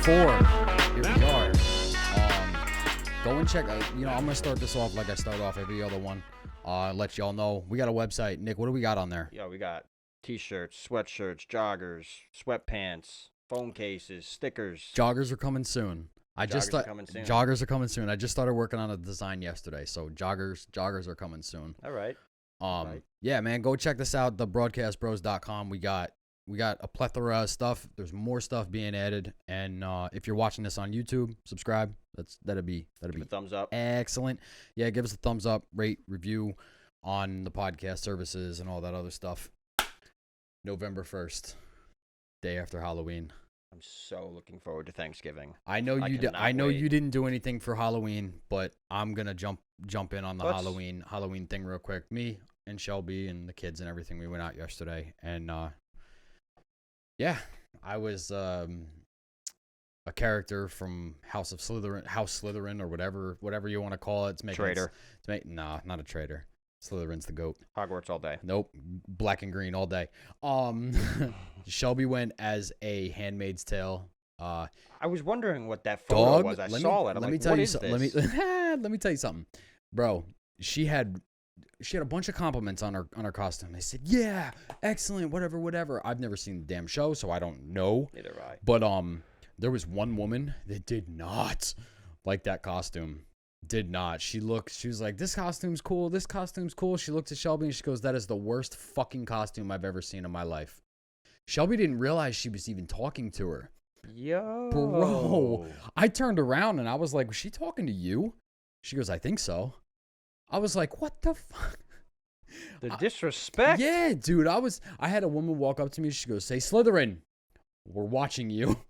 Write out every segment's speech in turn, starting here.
Here we are. Go and check. I'm gonna start this off like I start off every other one. Let y'all know we got a website. Nick, what do we got on there? Yeah, we got t-shirts, sweatshirts, joggers, sweatpants, phone cases, stickers. Joggers are coming soon. Joggers are coming soon. Joggers are coming soon. I just started working on a design yesterday, so joggers are coming soon. All right. Yeah, man, go check this out. Thebroadcastbros.com. We got a plethora of stuff. There's more stuff being added, and if you're watching this on YouTube, subscribe. That'd be Give a thumbs up. excellent. Yeah, give us a thumbs up, rate, review on the podcast services and all that other stuff. November 1st, day after Halloween. I'm so looking forward to Thanksgiving. I know you did. I know you didn't do anything for Halloween, but I'm gonna jump in on the Halloween thing real quick. Me and Shelby and the kids and everything. We went out yesterday, and yeah, I was a character from House Slytherin, or whatever you want to call it. Traitor. Nah, not a traitor. Slytherin's the goat. Hogwarts all day. Nope, black and green all day. Shelby went as a Handmaid's Tale. I was wondering what that photo dog was. I saw it. I'm like, what is this? Let me tell you something, bro. She had a bunch of compliments on her costume. They said, "Yeah, excellent, whatever." I've never seen the damn show, so I don't know. Neither have I. But there was one woman that did not like that costume. Did not. She was like, "This costume's cool. This costume's cool." She looked at Shelby and she goes, "That is the worst fucking costume I've ever seen in my life." Shelby didn't realize she was even talking to her. Yo. Bro, I turned around and I was like, "Was she talking to you?" She goes, "I think so." I was like, "What the fuck?" The disrespect. Yeah, dude. I had a woman walk up to me. She goes, "Say Slytherin. We're watching you."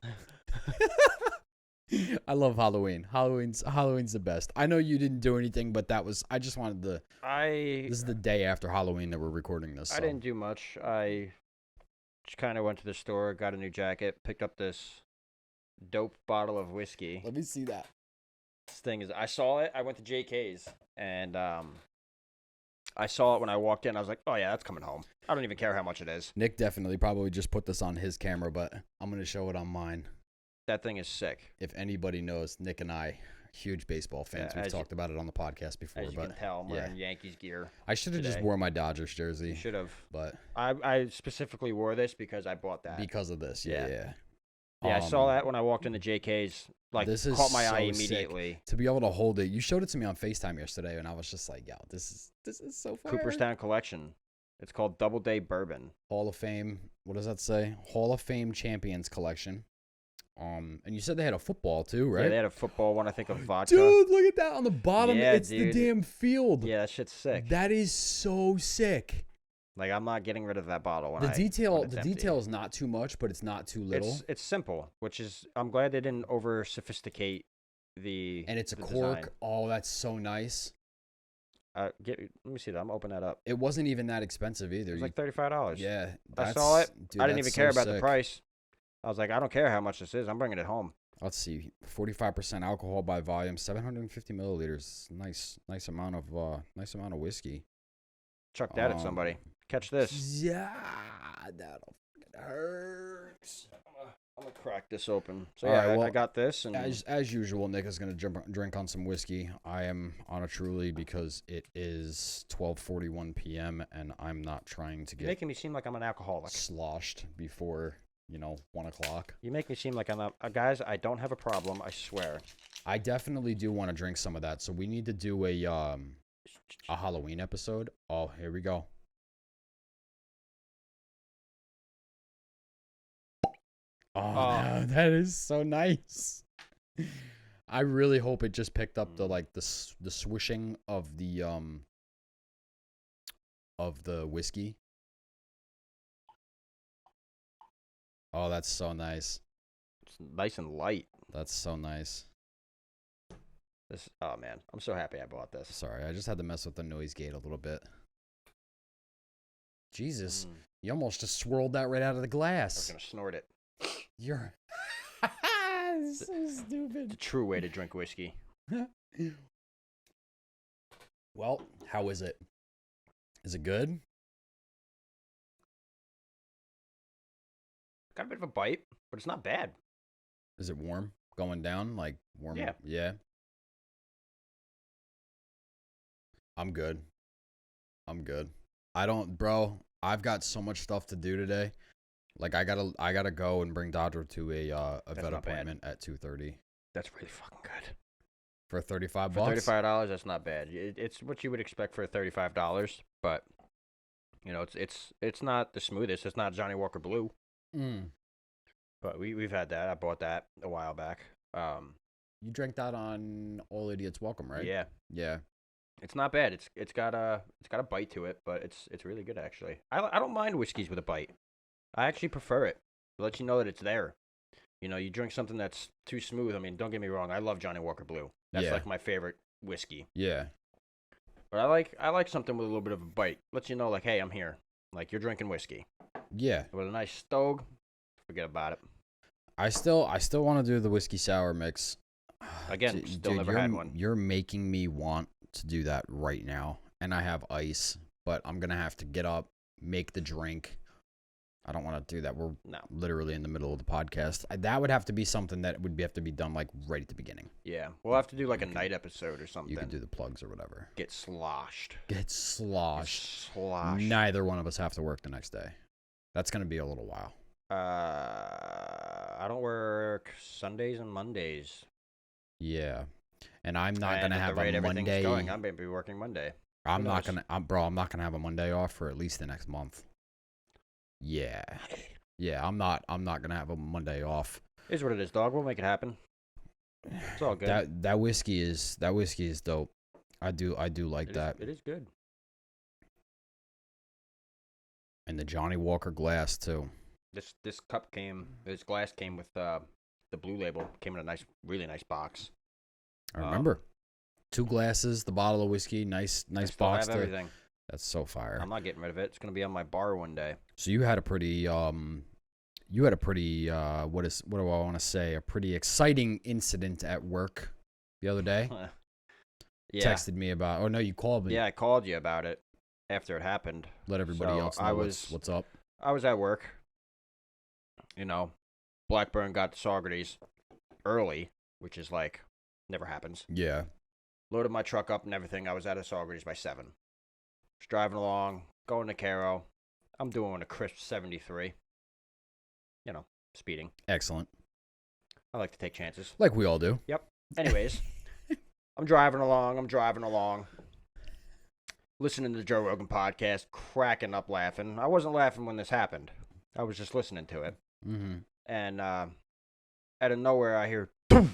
I love Halloween. Halloween's the best. I know you didn't do anything, but I just wanted to. This is the day after Halloween that we're recording this. So. I didn't do much. I just kind of went to the store, got a new jacket, picked up this dope bottle of whiskey. Let me see that. This thing is, I saw it. I went to JK's and I saw it when I walked in. I was like, oh yeah, that's coming home. I don't even care how much it is. Nick definitely probably just put this on his camera, but I'm gonna show it on mine. That thing is sick. If anybody knows, Nick and I, huge baseball fans. Yeah, We've talked about it on the podcast before. As you can tell, I'm wearing Yankees gear. I should have just wore my Dodgers jersey. You should have. But I specifically wore this because I bought that. Because of this, yeah. Yeah, I saw that when I walked into JK's. Like, this is caught my eye so immediately. Sick. To be able to hold it, you showed it to me on FaceTime yesterday, and I was just like, "Yo, this is so fire." Cooperstown Collection. It's called Doubleday Bourbon. Hall of Fame. What does that say? Hall of Fame Champions Collection. And you said they had a football too, right? Yeah, they had a football one. I think of vodka. Dude, look at that on the bottom. Yeah, it's dude. the damn field. Yeah, that shit's sick. That is so sick. Like, I'm not getting rid of that bottle when the empty. detail is not too much, but it's not too little. It's simple, which is I'm glad they didn't over sophisticate the. And it's a the cork. design. Oh, that's so nice. Let me see that. I'm opening that up. It wasn't even that expensive either. It was like $35. Yeah, I saw it. Dude, I didn't even care about sick. the price. I was like, I don't care how much this is. I'm bringing it home. Let's see, 45% alcohol by volume, 750 milliliters. Nice amount of whiskey. Chuck that at somebody. Catch this. Yeah, that'll hurt. I'm gonna crack this open. So All yeah, right, well, I got this, and as usual, Nick is gonna drink on some whiskey. I am on a Truly because it is 12:41 p.m. and I'm not trying to you're get making me seem like I'm an alcoholic. sloshed before 1 o'clock. You make me seem like I'm not. Guys, I don't have a problem. I swear. I definitely do want to drink some of that, so we need to do a Halloween episode. Oh, here we go. Oh, no, that is so nice. I really hope it just picked up the swishing of the whiskey. Oh, that's so nice. It's nice and light. That's so nice. Oh man, I'm so happy I bought this. Sorry, I just had to mess with the noise gate a little bit. Jesus, you almost just swirled that right out of the I glass. was gonna snort it. You're so stupid. The true way to drink whiskey. Well, how is it? Is it good? Got a bit of a bite, but it's not bad. Is it warm? Going down? Like warm? Yeah. Yeah. I'm good. I'm good. I don't, bro. I've got so much stuff to do today. Like I gotta go and bring Dodger to a That's vet not bad. appointment at 2:30 That's really fucking good. for $35. For $35, that's not bad. It's what you would expect for $35, but you know, it's not the smoothest. It's not Johnny Walker Blue, Mm. but we've had that. I bought that a while back. You drank that on All Idiots Welcome, right? Yeah, Yeah. it's not bad. It's got a bite to it, but it's really good actually. I don't mind whiskeys with a bite. I actually prefer it. It lets you know that it's there. You know, you drink something that's too smooth. I mean, don't get me wrong. I love Johnny Walker Blue. That's Yeah. like my favorite whiskey. Yeah. But I like something with a little bit of a bite. Lets you know, like, hey, I'm here. Like you're drinking whiskey Yeah. with a nice stog. Forget about it. I still want to do the whiskey sour mix. Again, still never you're, had one. You're making me want to do that right now, and I have ice, but I'm gonna have to get up, make the drink. I don't want to do that. We're No. literally in the middle of the podcast. That would have to be something that would have to be done like right at the beginning. Yeah, we'll have to do like a night episode or something. You could do the plugs or whatever. Get sloshed. Get sloshed. Sloshed. Neither one of us have to work the next day. That's gonna be a little while. I don't work Sundays and Mondays. Yeah, and I'm not And gonna at have the rate a everything's Monday. going, I'm gonna be working Monday. I'm not knows? gonna, I'm not gonna have a Monday off for at least the next month. Yeah, I'm not gonna have a Monday off. Is what it is, dog. We'll make it happen. It's all good. That whiskey is dope. I do like that. It is good. And the Johnny Walker glass too. This glass came with the Blue Label. Came in a really nice box. I remember 2 glasses, the bottle of whiskey, nice I still box. have everything. That's so fire. I'm not getting rid of it. It's gonna be on my bar one day. So you had a pretty what do I want to say? A pretty exciting incident at work the other day. Yeah. Texted me about. Oh no, you called me. Yeah, I called you about it after it happened. Let everybody So else know what's up. I was at work. You know, Blackburn got to Saugerties early, which is like never happens. Yeah. Loaded my truck up and everything. I was at Saugerties by 7. Just driving along, going to Caro. I'm doing a crisp 73. You know, speeding. Excellent. I like to take chances. Like we all do. Anyways, I'm driving along. Listening to the Joe Rogan podcast, cracking up laughing. I wasn't laughing when this happened. I was just listening to it. Mm-hmm. And out of nowhere, I hear, "Poof!"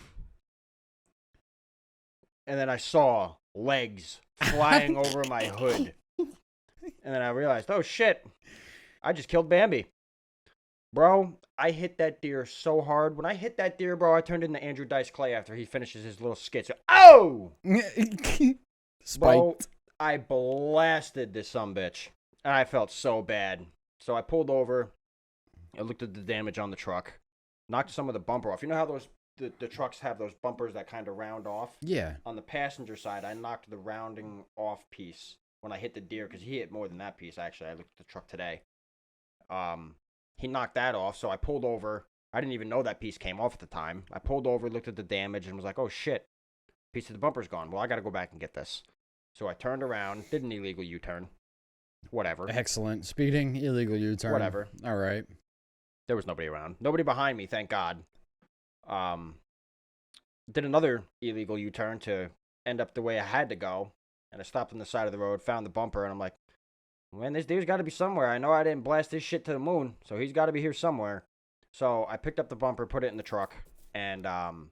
And then I saw legs flying over my hood. And then I realized, oh shit, I just killed Bambi. Bro, I hit that deer so hard. When I hit that deer, bro, I turned into Andrew Dice Clay after he finishes his little skit. So, oh! Spiked. Bro, I blasted this sumbitch. And I felt so bad. So I pulled over. I looked at the damage on the truck. Knocked some of the bumper off. You know how the trucks have those bumpers that kind of round off? Yeah. On the passenger side, I knocked the rounding off piece when I hit the deer, because he hit more than that piece, actually. I looked at the truck today. He knocked that off, so I pulled over. I didn't even know that piece came off at the time. I pulled over, looked at the damage, and was like, oh, shit. Piece of the bumper's gone. Well, I got to go back and get this. So I turned around, did an illegal U-turn. Whatever. Excellent. Speeding, illegal U-turn. Whatever. All right. There was nobody around. Nobody behind me, thank God. Did another illegal U-turn to end up the way I had to go. And I stopped on the side of the road, found the bumper, and I'm like, man, this dude's got to be somewhere. I know I didn't blast this shit to the moon, so he's got to be here somewhere. So I picked up the bumper, put it in the truck, and I'm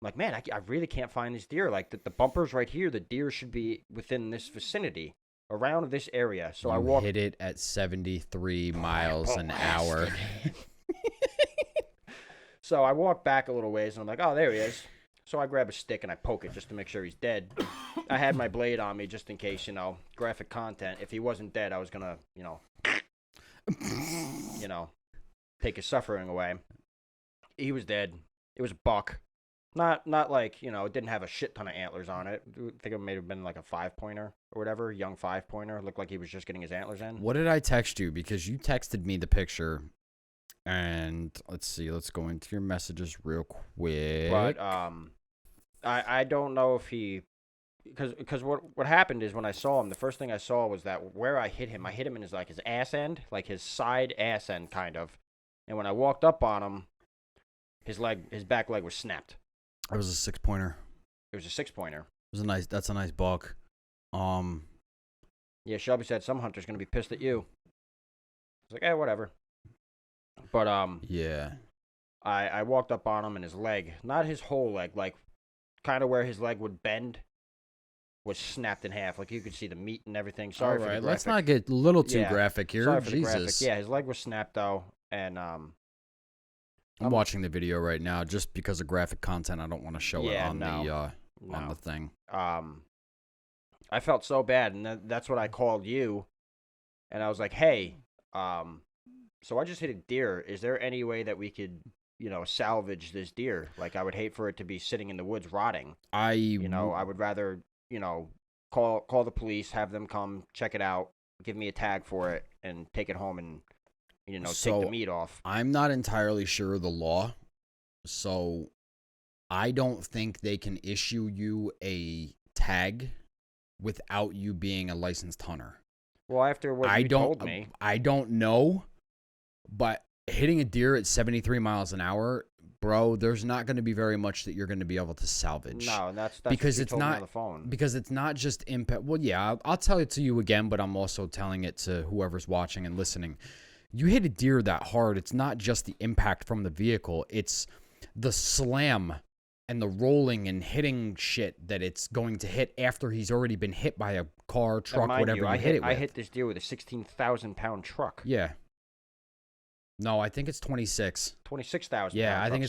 like, man, I really can't find this deer. Like, the bumper's right here. The deer should be within this vicinity, around this area. So I walked. Hit it at 73 miles an hour. So I walked back a little ways, and I'm like, oh, there he is. So I grab a stick and I poke it just to make sure he's dead. I had my blade on me just in case, graphic content. If he wasn't dead, I was going to, take his suffering away. He was dead. It was a buck. Not like, it didn't have a shit ton of antlers on it. I think it may have been like a 5-pointer or whatever, young 5-pointer. Looked like he was just getting his antlers in. What did I text you? Because you texted me the picture, And let's see. Let's go into your messages real quick. But I don't know if he, because what happened is when I saw him, the first thing I saw was that where I hit him in his his ass end, like his side ass end kind of. And when I walked up on him, his back leg was snapped. It was a 6-pointer. It was a 6-pointer. That's a nice buck. Yeah, Shelby said some hunter's gonna be pissed at you. I was like, whatever. But yeah. I walked up on him and his leg, not his whole leg, like kind of where his leg would bend, was snapped in half. Like you could see the meat and everything. Sorry for the graphic. Let's not get a little too graphic here. Sorry for Jesus. the graphic. Yeah, his leg was snapped though, and I'm watching the video right now just because of graphic content. I don't want to show it on the thing. I felt so bad, and that's what I called you, and I was like, hey, so I just hit a deer. Is there any way that we could, salvage this deer? Like, I would hate for it to be sitting in the woods rotting. I would rather, call the police, have them come check it out, give me a tag for it, and take it home and, take the meat off. I'm not entirely sure of the law, so I don't think they can issue you a tag without you being a licensed hunter. Well, after what you told me. I don't know, but hitting a deer at 73 miles an hour, bro, there's not going to be very much that you're going to be able to salvage. No, that's because what you it's told not me on the phone. Because it's not just impact. Well, yeah, I'll tell it to you again, but I'm also telling it to whoever's watching and listening. You hit a deer that hard, it's not just the impact from the vehicle, it's the slam and the rolling and hitting shit that it's going to hit after he's already been hit by a car, truck, whatever you hit it with. I hit this deer with a 16,000-pound truck. Yeah. No, I think it's 26. 26,000. Yeah, I think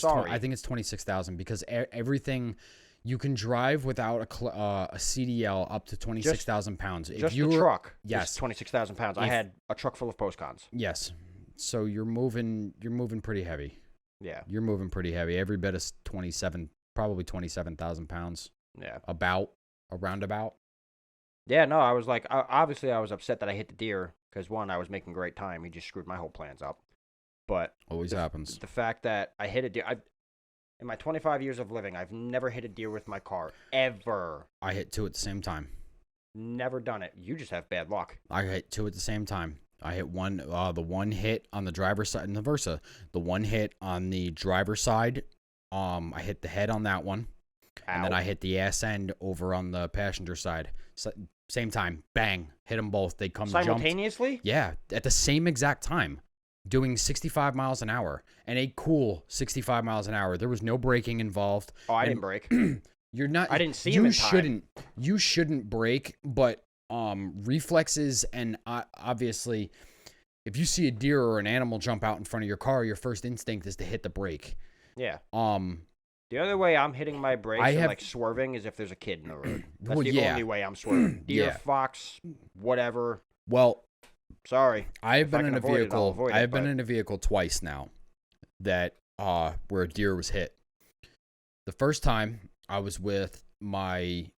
it's 26,000 because everything you can drive without a CDL up to 26,000 pounds. Just the truck. Yes, 26,000 pounds. I had a truck full of postcons. Yes, so you're moving pretty heavy. Yeah, you're moving pretty heavy. Every bit is 27, probably 27,000 pounds. Yeah, around about. Yeah, no, I was like, obviously I was upset that I hit the deer because one, I was making great time. He just screwed my whole plans up. But always happens. The fact that I hit a deer, in my 25 years of living, I've never hit a deer with my car ever. I hit two at the same time. Never done it. You just have bad luck. I hit two at the same time. I hit one, the one hit on the driver's side, and the Versa. The one hit on the driver's side, I hit the head on that one. Ow. And then I hit the ass end over on the passenger side. So, same time, bang, hit them both. They come simultaneously? Jumped. Yeah, at the same exact time, doing 65 miles an hour, and a cool 65 miles an hour. There was no braking involved. Oh, I didn't brake. You're not. I didn't see him in time. You shouldn't brake, but reflexes and obviously, if you see a deer or an animal jump out in front of your car, your first instinct is to hit the brake. Yeah. The other way I'm hitting my brakes and like swerving is if there's a kid in the road. That's the only way I'm swerving. Deer, fox, whatever. Well, sorry. I've been in a vehicle. I've been in a vehicle twice now that where a deer was hit. The first time I was with my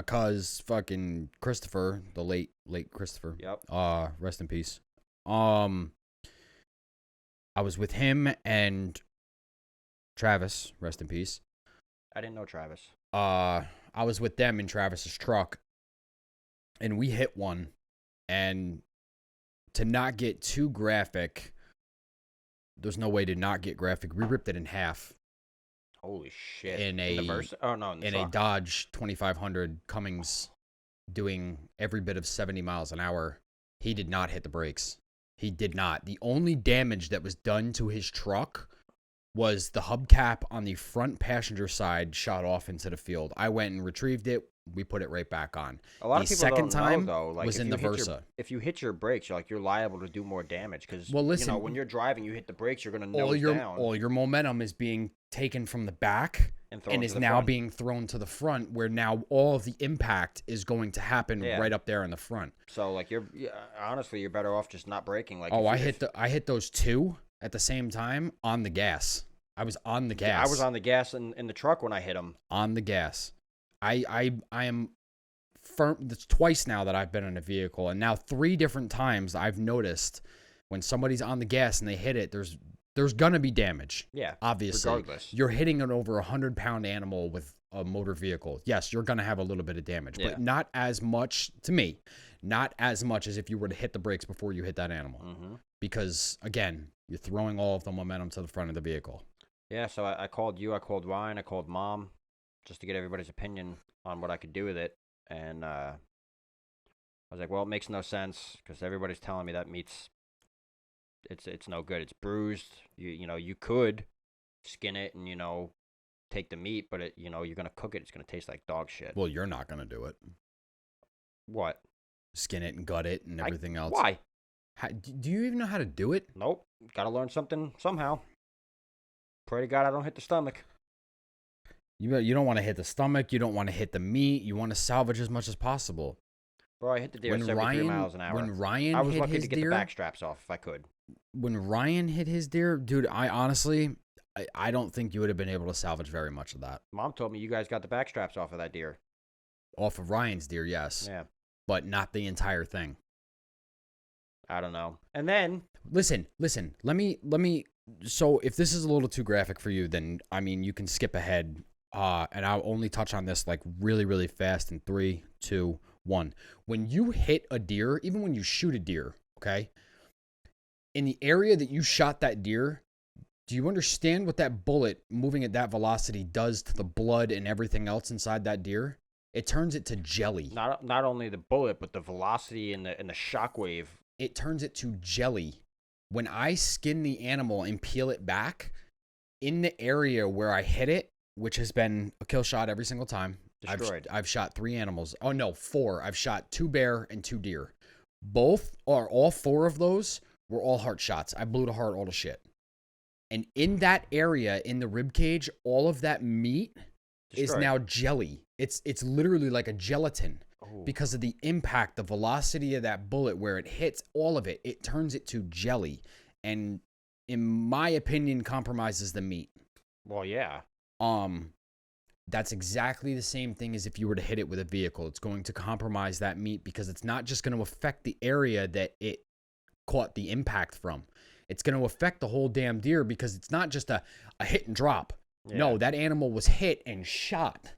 cuz fucking Christopher, the late Christopher. Yep. Rest in peace. I was with him and Travis, rest in peace. I didn't know Travis. I was with them in Travis's truck, and we hit one. And to not get too graphic, there's no way to not get graphic. We ripped it in half. Holy shit! In a Dodge 2500 Cummins, doing every bit of 70 miles an hour. He did not hit the brakes. He did not. The only damage that was done to his truck was the hubcap on the front passenger side shot off into the field. I went and retrieved it. We put it right back on. A lot of people second don't time know, though. Like, was in the Versa. If you hit your brakes, you're liable to do more damage because when you're driving, you hit the brakes, you're going to nose down. All your momentum is being taken from the back and is now being thrown to the front, where now all of the impact is going to happen right up there in the front. So like honestly, you're better off just not braking. Like I hit those two at the same time on the gas. I was on the gas. I was on the gas in the truck when I hit him. On the gas. I am firm. It's twice now that I've been in a vehicle, and now 3 different times I've noticed When somebody's on the gas and they hit it, there's gonna be damage. Yeah. Obviously, Regardless. you're hitting an over 100-pound animal with a motor vehicle. Yes, you're gonna have a little bit of damage, Yeah. but not as much to me. Not as much as if you were to hit the brakes before you hit that animal, Mm-hmm. because again, you're throwing all of the momentum to the front of the vehicle. Yeah, so I called you, I called Ryan, I called Mom, just to get everybody's opinion on what I could do with it. And I was like, well, it makes no sense because everybody's telling me that meat's it's no good. It's bruised. You could skin it and take the meat, but you're gonna cook it. It's gonna taste like dog shit. Well, you're not gonna do it. What? Skin it and gut it and everything else. Why? Do you even know how to do it? Nope. Gotta learn something somehow. Pray to God I don't hit the stomach. You don't want to hit the stomach. You don't want to hit the meat. You want to salvage as much as possible. Bro, I hit the deer at 73 miles an hour. When Ryan I was hit lucky his to get deer, the back straps off if I could. when Ryan hit his deer, dude, I honestly, I don't think you would have been able to salvage very much of that. Mom told me you guys got the back straps off of that deer. Off of Ryan's deer, yes. Yeah. But not the entire thing. I don't know. And then Listen. Let me. So if this is a little too graphic for you, then I mean you can skip ahead. And I'll only touch on this like really, really fast in 3, 2, 1. When you hit a deer, even when you shoot a deer, okay, in the area that you shot that deer, do you understand what that bullet moving at that velocity does to the blood and everything else inside that deer? It turns it to jelly. not only the bullet, but the velocity and the shockwave. It turns it to jelly. When I skin the animal and peel it back, in the area where I hit it, which has been a kill shot every single time. Destroyed. I've shot 3 animals. Oh no, 4. I've shot 2 bear and 2 deer. All 4 of those were all heart shots. I blew the heart all the shit. And in that area, in the rib cage, all of that meat is Destroyed. now jelly. It's literally like a gelatin. Oh. Because of the impact, the velocity of that bullet, where it hits all of it, it turns it to jelly. And in my opinion, compromises the meat. Well, yeah. That's exactly the same thing as if you were to hit it with a vehicle. It's going to compromise that meat because it's not just going to affect the area that it caught the impact from. It's going to affect the whole damn deer because it's not just a hit and drop. Yeah. No, that animal was hit and shot.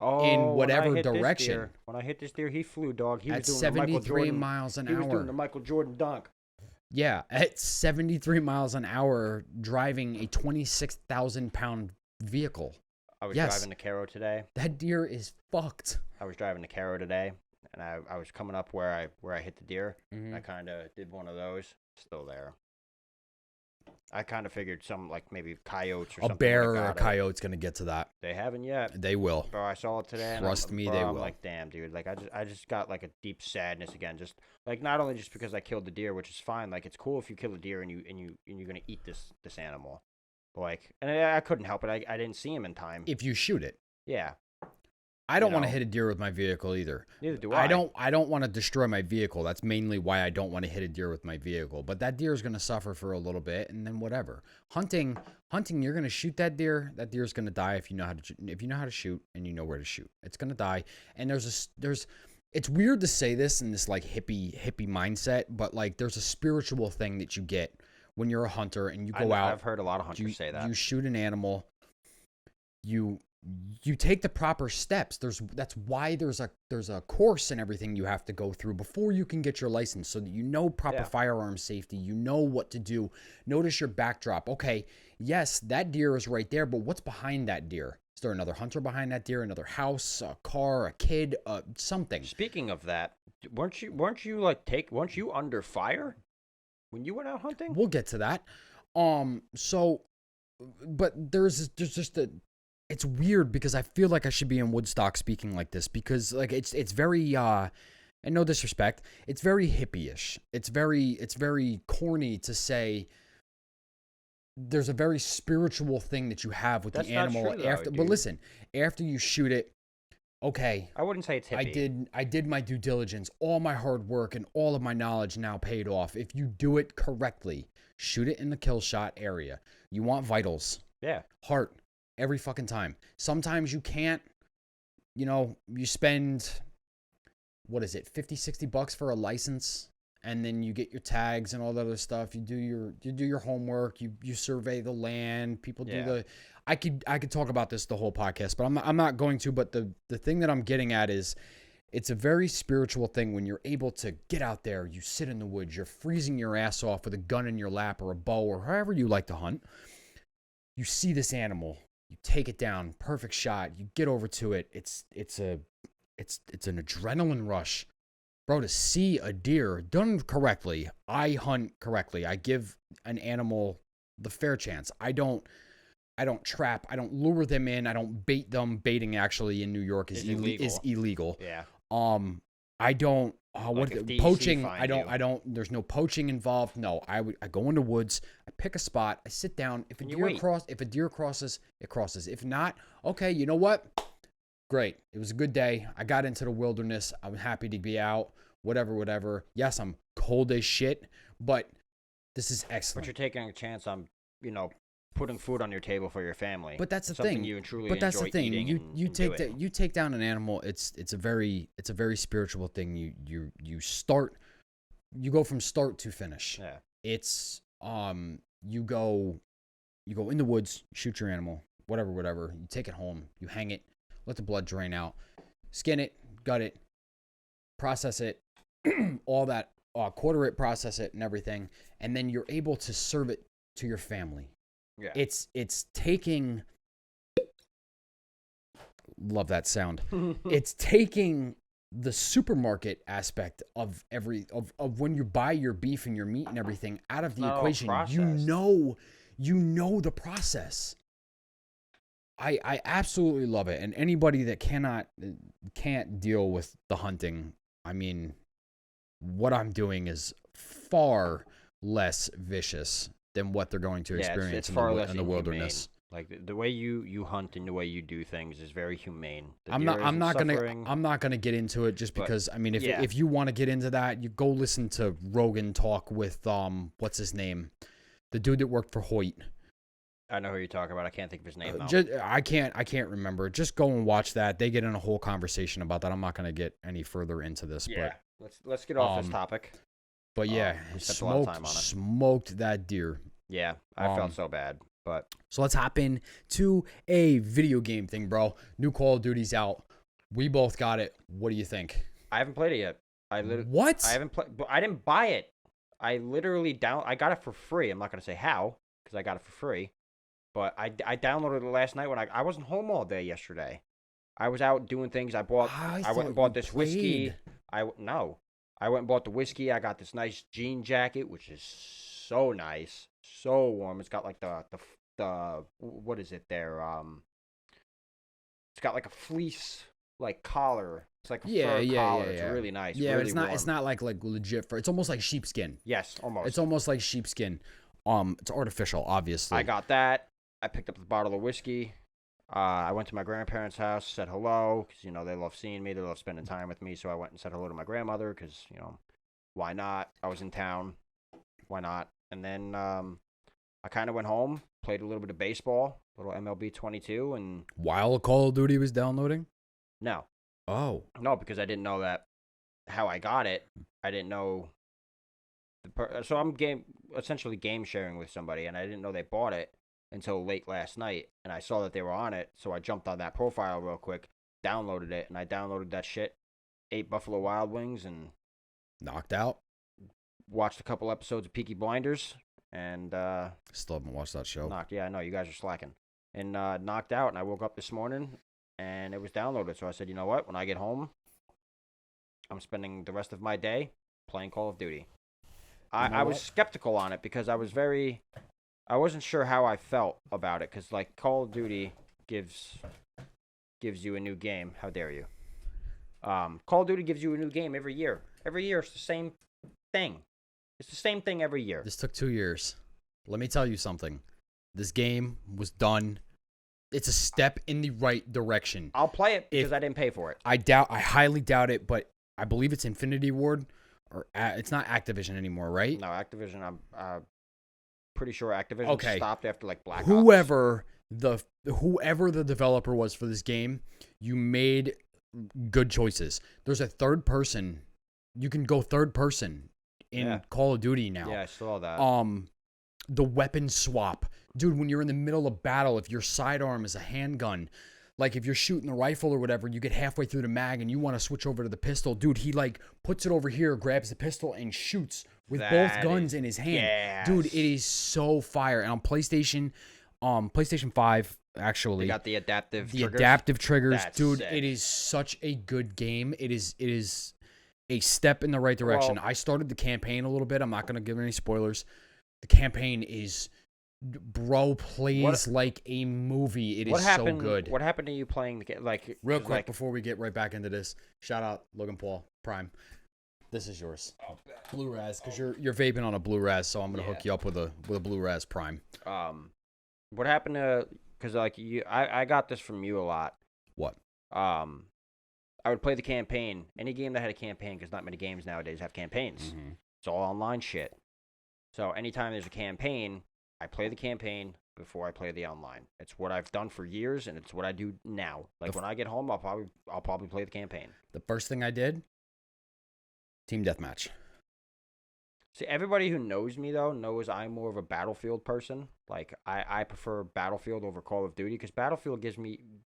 Oh, in when I whatever hit this direction. deer- When I hit this deer, he flew, dog. He At was doing the Michael 73 Jordan. miles an He was doing the hour. Michael Jordan dunk. Yeah, at 73 miles an hour, driving a 26,000-pound vehicle. I was Yes. driving the Caro today. That deer is fucked. I was driving the Caro today, and I was coming up where I hit the deer. Mhm. I kind of did one of those. Still there. I kind of figured some like maybe coyotes or A something. bear would've or a got it. coyote's going to get to that. They haven't yet. They will. Bro, I saw it today. And Trust me, they I'm will. like, damn, dude. Like, I just got like a deep sadness again. Just like not only just because I killed the deer, which is fine. Like, it's cool if you kill a deer and you're gonna eat this animal. But like, and I couldn't help it. I didn't see him in time. If you shoot it. Yeah. I don't You want to know. hit a deer with my vehicle either. Neither do I. I don't want to destroy my vehicle. That's mainly why I don't want to hit a deer with my vehicle. But that deer is going to suffer for a little bit, and then whatever. Hunting, you're going to shoot that deer. That deer is going to die if you know how to shoot and you know where to shoot. It's going to die. And it's weird to say this in this like hippie mindset, but like there's a spiritual thing that you get when you're a hunter and you go out. I've heard a lot of hunters say that. You shoot an animal. You take the proper steps. That's why there's a course and everything you have to go through before you can get your license, so that you know proper firearm safety. You know what to do. Notice your backdrop. Okay, yes, that deer is right there, but what's behind that deer? Is there another hunter behind that deer? Another house, a car, a kid, something? Speaking of that, weren't you under fire when you went out hunting? We'll get to that. So, but there's just it's weird because I feel like I should be in Woodstock speaking like this because like it's very and no disrespect, it's very hippie-ish. It's very corny to say there's a very spiritual thing that you have with That's the not animal true, though, after. But dude. listen, after you shoot it, okay, I wouldn't say it's hippie. I did my due diligence. All my hard work and all of my knowledge now paid off. If you do it correctly, shoot it in the kill shot area. You want vitals, Yeah. heart, every fucking time. Sometimes you can't, you spend, what is it, $50-$60 for a license and then you get your tags and all that other stuff. You do your homework. You survey the land. People do the. I could talk about this the whole podcast, but I'm not going to. But the thing that I'm getting at is, it's a very spiritual thing when you're able to get out there. You sit in the woods. You're freezing your ass off with a gun in your lap or a bow or however you like to hunt. You see this animal. You take it down. Perfect shot. You get over to it. It's an adrenaline rush. Bro, to see a deer done correctly, I hunt correctly. I give an animal the fair chance. I don't trap. I don't lure them in. I don't bait them. Baiting actually in New York is illegal. Yeah. I don't. Poaching? I don't. There's no poaching involved. No. I go in the woods. I pick a spot. I sit down. If a deer crosses, it crosses. If not, okay. You know what? Great. It was a good day. I got into the wilderness. I'm happy to be out. Whatever. Yes, I'm cold as shit, but this is excellent. But you're taking a chance on, putting food on your table for your family. But that's the something thing. You truly but that's enjoy the thing. eating You take down an animal. It's a very spiritual thing. You go from start to finish. Yeah. It's you go in the woods, shoot your animal, whatever. You take it home, you hang it, let the blood drain out, skin it, gut it, process it, all that, quarter it, process it, and everything, and then you're able to serve it to your family. Yeah. It's taking. Love that sound. It's taking the supermarket aspect of when you buy your beef and your meat and everything out of the equation. You know the process. I absolutely love it. And anybody that can't deal with the hunting, I mean, what I'm doing is far less vicious than what they're going to experience in the wilderness. Like the way you hunt and the way you do things is very humane. I'm not gonna get into it just because if you want to get into that, you go listen to Rogan talk with what's his name, the dude that worked for Hoyt. I know who you're talking about. I can't think of his name though. I can't remember. Just go and watch that. They get in a whole conversation about that. I'm not gonna get any further into this. Yeah. But let's get off this topic. But yeah, smoked that deer. Yeah, I felt so bad. But so let's hop in to a video game thing, bro. New Call of Duty's out. We both got it. What do you think? I haven't played it yet. What? I haven't played. I didn't buy it. I literally I got it for free. I'm not gonna say how because I got it for free. But I downloaded it last night when I wasn't home all day yesterday. I was out doing things. I went and bought this whiskey. I went and bought the whiskey. I got this nice jean jacket, which is so nice, so warm. It's got like the what is it there? It's got like a fleece like collar. It's like a fur collar. Yeah. It's really nice. Yeah, really but it's not. warm. It's not like legit fur. It's almost like sheepskin. Yes, almost. It's almost like sheepskin. It's artificial, obviously. I got that. I picked up the bottle of whiskey. I went to my grandparents' house, said hello, because, they love seeing me. They love spending time with me. So I went and said hello to my grandmother, because, why not? I was in town. Why not? And then I kind of went home, played a little bit of baseball, a little MLB 22, and... While Call of Duty was downloading? No. Oh. No, because I didn't know how I got it. I didn't know... So I'm essentially game sharing with somebody, and I didn't know they bought it until late last night, and I saw that they were on it, so I jumped on that profile real quick, downloaded it, and I downloaded that shit, ate Buffalo Wild Wings, and... Knocked out? Watched a couple episodes of Peaky Blinders, and... Still haven't watched that show. Yeah, I know, you guys are slacking. And knocked out, and I woke up this morning, and it was downloaded, so I said, you know what, when I get home, I'm spending the rest of my day playing Call of Duty. I was skeptical on it, because I wasn't sure how I felt about it, because, like, Call of Duty gives you a new game. How dare you? Call of Duty gives you a new game every year. Every year it's the same thing. It's the same thing every year. This took 2 years. Let me tell you something. This game was done. It's a step in the right direction. I'll play it because I didn't pay for it. I highly doubt it, but I believe it's Infinity Ward, or it's not Activision anymore, right? No, Activision. I'm pretty sure Activision stopped after like Black Ops. Whoever the developer was for this game, you made good choices. There's a third person. You can go third person in Call of Duty now. Yeah, I saw that. The weapon swap. Dude, when you're in the middle of battle, if your sidearm is a handgun, like if you're shooting the rifle or whatever, you get halfway through the mag and you want to switch over to the pistol. Dude, he like puts it over here, grabs the pistol and shoots with both guns in his hand. Yes. Dude, it is so fire. And on PlayStation 5, actually. They got the adaptive triggers. Adaptive triggers. That's Dude, sick. it is such a good game. It is a step in the right direction. Well, I started the campaign a little bit. I'm not going to give any spoilers. The campaign is, bro, plays like a movie. It is so good. What happened to you playing the game? Like, real quick before we get right back into this, shout out Logan Paul Prime. This is yours, Blue Raz, because you're vaping on a Blue Raz, so I'm gonna hook you up with a Blue Raz Prime. What happened to? Because like I got this from you a lot. What? I would play the campaign. Any game that had a campaign, because not many games nowadays have campaigns. Mm-hmm. It's all online shit. So anytime there's a campaign, I play the campaign before I play the online. It's what I've done for years, and it's what I do now. Like when I get home, I'll probably play the campaign. The first thing I did, Team Deathmatch. See, everybody who knows me though knows I'm more of a Battlefield person. Like I prefer Battlefield over Call of Duty because Battlefield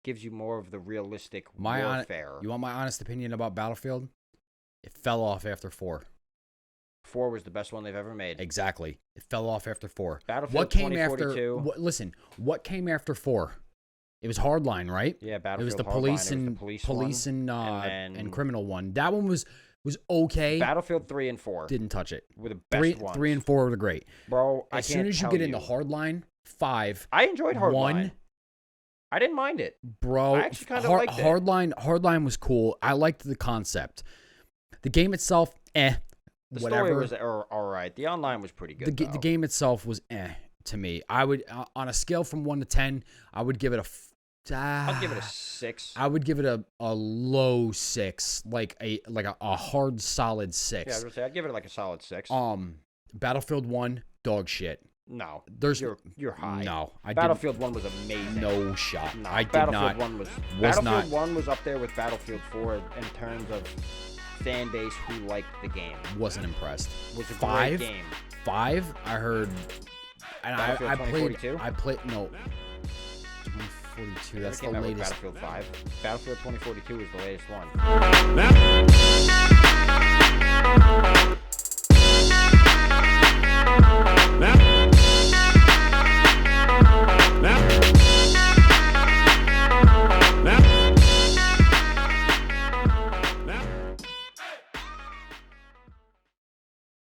gives you more of the realistic warfare. You want my honest opinion about Battlefield? It fell off after 4. 4 was the best one they've ever made. Exactly. It fell off after 4. Battlefield what came 2042. after? Listen, what came after 4? It was Hardline, right? Yeah, Battlefield. It was the Hardline. police and criminal one. That one was okay. Battlefield 3 and 4 didn't touch it. were the best ones. 3 and 4 were the great. Bro, as soon as you get into Hardline 5, I enjoyed Hardline. 1, I didn't mind it. bro. I actually kind of liked it. Hardline was cool. I liked the concept. The game itself, The whatever. story was all right. The online was pretty good. The game itself was to me. I would on a scale from 1 to 10, I would give it I'll give it a 6. I would give it a low 6, like a hard solid 6. Yeah, I was gonna say I'd give it like a solid 6. Battlefield 1, dog shit. No, There's you're high. No, Battlefield 1 was amazing. No shot. No, I did Battlefield not. 1 was not. Battlefield 1 was up there with Battlefield 4 in terms of fan base who liked the game. Wasn't impressed. Was a 5, great game. 5, I heard, and Battlefield I 2042? played no. 2042. That's the came out with latest. Battlefield 5. Battlefield 2042 is the latest one.